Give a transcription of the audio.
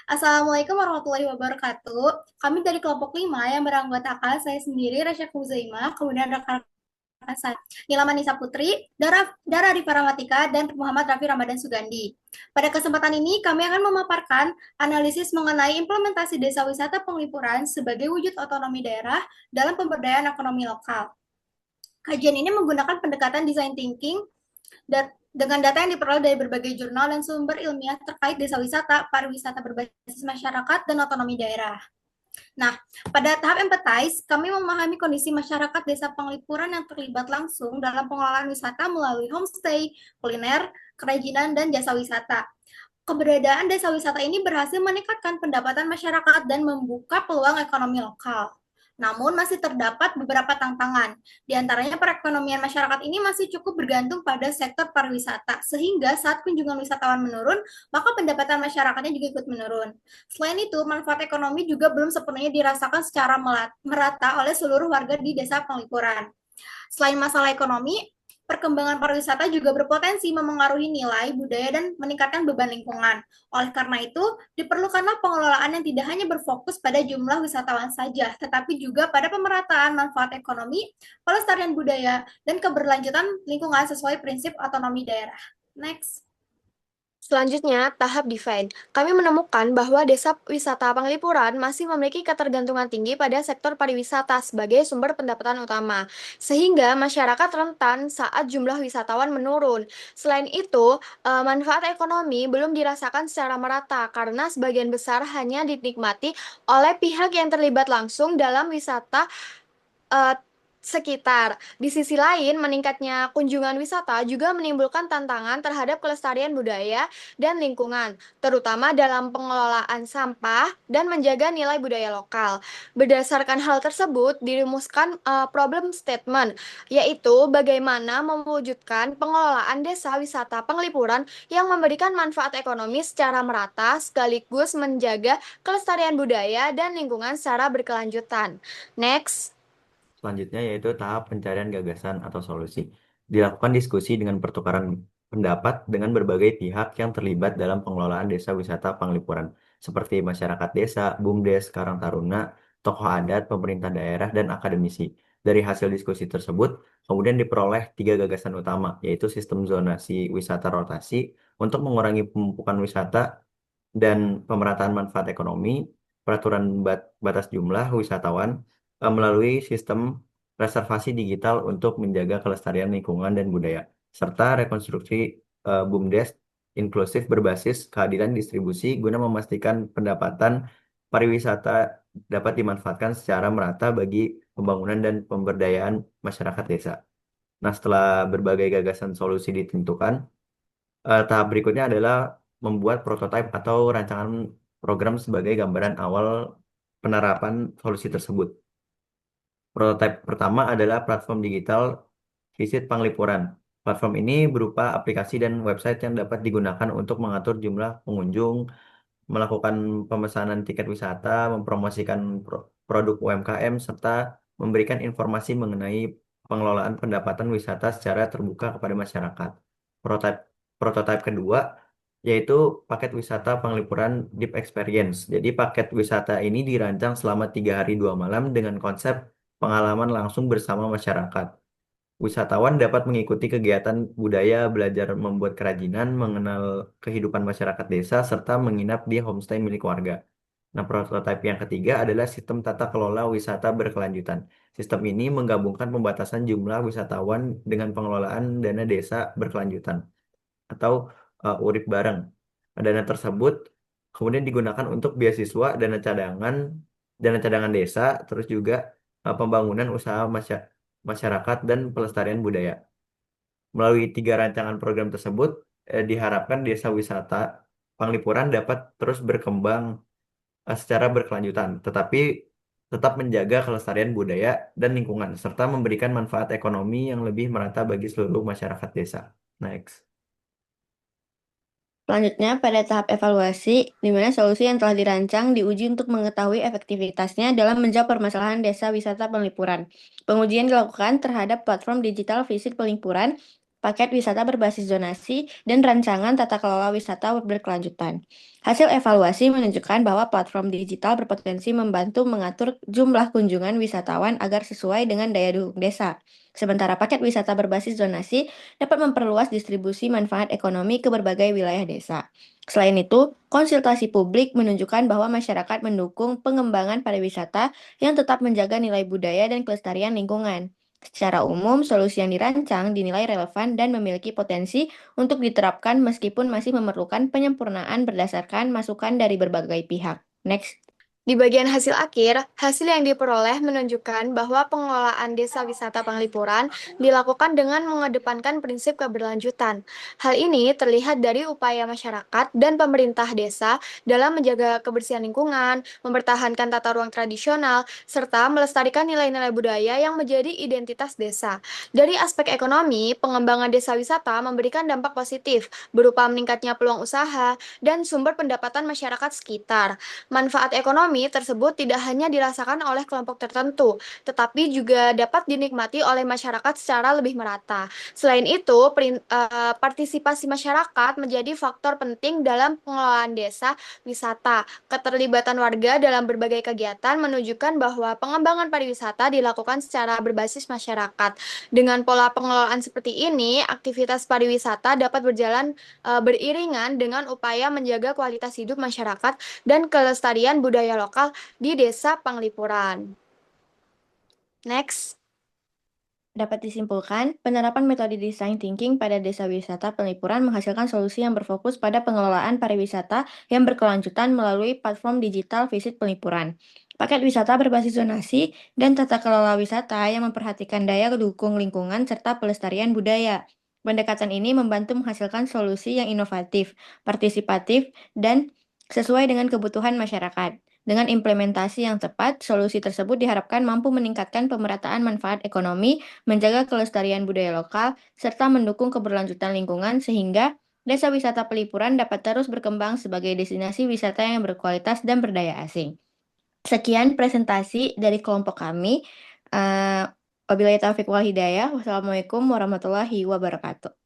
Assalamualaikum warahmatullahi wabarakatuh. Kami dari kelompok 5 yang beranggotakan saya sendiri, Rasya Kuzaimah, kemudian rekan-rekan saya, Nila Manisa Putri, Dara Rifa Ramatika, dan Muhammad Rafi Ramadan Sugandi. Pada kesempatan ini, kami akan memaparkan analisis mengenai implementasi desa wisata penglipuran sebagai wujud otonomi daerah dalam pemberdayaan ekonomi lokal. Kajian ini menggunakan pendekatan design thinking dengan data yang diperoleh dari berbagai jurnal dan sumber ilmiah terkait desa wisata, pariwisata berbasis masyarakat, dan otonomi daerah. Nah, pada tahap empathize, kami memahami kondisi masyarakat desa Penglipuran yang terlibat langsung dalam pengelolaan wisata melalui homestay, kuliner, kerajinan, dan jasa wisata. Keberadaan desa wisata ini berhasil meningkatkan pendapatan masyarakat dan membuka peluang ekonomi lokal. Namun masih terdapat beberapa tantangan. Di antaranya perekonomian masyarakat ini masih cukup bergantung pada sektor pariwisata, sehingga saat kunjungan wisatawan menurun, maka pendapatan masyarakatnya juga ikut menurun. Selain itu, manfaat ekonomi juga belum sepenuhnya dirasakan secara merata oleh seluruh warga di desa Penglipuran. Selain masalah ekonomi, perkembangan pariwisata juga berpotensi memengaruhi nilai budaya dan meningkatkan beban lingkungan. Oleh karena itu, diperlukanlah pengelolaan yang tidak hanya berfokus pada jumlah wisatawan saja, tetapi juga pada pemerataan manfaat ekonomi, pelestarian budaya, dan keberlanjutan lingkungan sesuai prinsip otonomi daerah. Next. Selanjutnya, tahap define. Kami menemukan bahwa desa wisata Penglipuran masih memiliki ketergantungan tinggi pada sektor pariwisata sebagai sumber pendapatan utama, sehingga masyarakat rentan saat jumlah wisatawan menurun. Selain itu, manfaat ekonomi belum dirasakan secara merata karena sebagian besar hanya dinikmati oleh pihak yang terlibat langsung dalam wisata eh, sekitar. Di sisi lain, meningkatnya kunjungan wisata juga menimbulkan tantangan terhadap kelestarian budaya dan lingkungan, terutama dalam pengelolaan sampah dan menjaga nilai budaya lokal. Berdasarkan hal tersebut, dirumuskan problem statement, yaitu bagaimana mewujudkan pengelolaan desa wisata Penglipuran yang memberikan manfaat ekonomi secara merata sekaligus menjaga kelestarian budaya dan lingkungan secara berkelanjutan. Next. Selanjutnya yaitu tahap pencarian gagasan atau solusi. Dilakukan diskusi dengan pertukaran pendapat dengan berbagai pihak yang terlibat dalam pengelolaan desa wisata Penglipuran, seperti masyarakat desa, BUMDes, Karang Taruna, tokoh adat, pemerintah daerah, dan akademisi. Dari hasil diskusi tersebut, kemudian diperoleh tiga gagasan utama, yaitu sistem zonasi wisata rotasi untuk mengurangi penumpukan wisata dan pemerataan manfaat ekonomi, peraturan batas jumlah wisatawan melalui sistem reservasi digital untuk menjaga kelestarian lingkungan dan budaya, serta rekonstruksi BUMDes inklusif berbasis keadilan distribusi guna memastikan pendapatan pariwisata dapat dimanfaatkan secara merata bagi pembangunan dan pemberdayaan masyarakat desa. Nah, setelah berbagai gagasan solusi ditentukan, tahap berikutnya adalah membuat prototipe atau rancangan program sebagai gambaran awal penerapan solusi tersebut. Prototipe pertama adalah platform digital Visit Penglipuran. Platform ini berupa aplikasi dan website yang dapat digunakan untuk mengatur jumlah pengunjung, melakukan pemesanan tiket wisata, mempromosikan produk UMKM, serta memberikan informasi mengenai pengelolaan pendapatan wisata secara terbuka kepada masyarakat. Prototipe, prototipe kedua yaitu paket wisata Penglipuran Deep Experience. Jadi paket wisata ini dirancang selama 3 hari 2 malam dengan konsep pengalaman langsung bersama masyarakat. Wisatawan dapat mengikuti kegiatan budaya, belajar membuat kerajinan, mengenal kehidupan masyarakat desa, serta menginap di homestay milik warga. Nah, prototipe yang ketiga adalah sistem tata kelola wisata berkelanjutan. Sistem ini menggabungkan pembatasan jumlah wisatawan dengan pengelolaan dana desa berkelanjutan atau urip bareng. Nah, dana tersebut kemudian digunakan untuk beasiswa, dana cadangan desa, terus juga pembangunan usaha masyarakat dan pelestarian budaya. Melalui tiga rancangan program tersebut, diharapkan desa wisata Penglipuran dapat terus berkembang secara berkelanjutan, tetapi tetap menjaga kelestarian budaya dan lingkungan, serta memberikan manfaat ekonomi yang lebih merata bagi seluruh masyarakat desa. Next. Selanjutnya, pada tahap evaluasi, di mana solusi yang telah dirancang diuji untuk mengetahui efektivitasnya dalam menjawab permasalahan desa wisata Penglipuran. Pengujian dilakukan terhadap platform digital Visit Penglipuran paket wisata berbasis zonasi, dan rancangan tata kelola wisata berkelanjutan. Hasil evaluasi menunjukkan bahwa platform digital berpotensi membantu mengatur jumlah kunjungan wisatawan agar sesuai dengan daya dukung desa. Sementara paket wisata berbasis zonasi dapat memperluas distribusi manfaat ekonomi ke berbagai wilayah desa. Selain itu, konsultasi publik menunjukkan bahwa masyarakat mendukung pengembangan pariwisata yang tetap menjaga nilai budaya dan kelestarian lingkungan. Secara umum, solusi yang dirancang dinilai relevan dan memiliki potensi untuk diterapkan meskipun masih memerlukan penyempurnaan berdasarkan masukan dari berbagai pihak. Next. Di bagian hasil akhir, hasil yang diperoleh menunjukkan bahwa pengelolaan desa wisata Penglipuran dilakukan dengan mengedepankan prinsip keberlanjutan. Hal ini terlihat dari upaya masyarakat dan pemerintah desa dalam menjaga kebersihan lingkungan, mempertahankan tata ruang tradisional, serta melestarikan nilai-nilai budaya yang menjadi identitas desa. Dari aspek ekonomi, pengembangan desa wisata memberikan dampak positif berupa meningkatnya peluang usaha dan sumber pendapatan masyarakat sekitar. Manfaat ekonomi tersebut tidak hanya dirasakan oleh kelompok tertentu, tetapi juga dapat dinikmati oleh masyarakat secara lebih merata. Selain itu, partisipasi masyarakat menjadi faktor penting dalam pengelolaan desa wisata. Keterlibatan warga dalam berbagai kegiatan menunjukkan bahwa pengembangan pariwisata dilakukan secara berbasis masyarakat. Dengan pola pengelolaan seperti ini, aktivitas pariwisata dapat berjalan beriringan dengan upaya menjaga kualitas hidup masyarakat dan kelestarian budaya lokal di Desa Penglipuran. Next. Dapat disimpulkan, penerapan metode design thinking pada desa wisata Penglipuran menghasilkan solusi yang berfokus pada pengelolaan pariwisata yang berkelanjutan melalui platform digital Visit Penglipuran, paket wisata berbasis zonasi, dan tata kelola wisata yang memperhatikan daya dukung lingkungan serta pelestarian budaya. Pendekatan ini membantu menghasilkan solusi yang inovatif, partisipatif, dan sesuai dengan kebutuhan masyarakat. Dengan implementasi yang tepat, solusi tersebut diharapkan mampu meningkatkan pemerataan manfaat ekonomi, menjaga kelestarian budaya lokal, serta mendukung keberlanjutan lingkungan sehingga desa wisata Pelipuran dapat terus berkembang sebagai destinasi wisata yang berkualitas dan berdaya asing. Sekian presentasi dari kelompok kami. Wabillahi taufiq wal hidayah. Wassalamualaikum warahmatullahi wabarakatuh.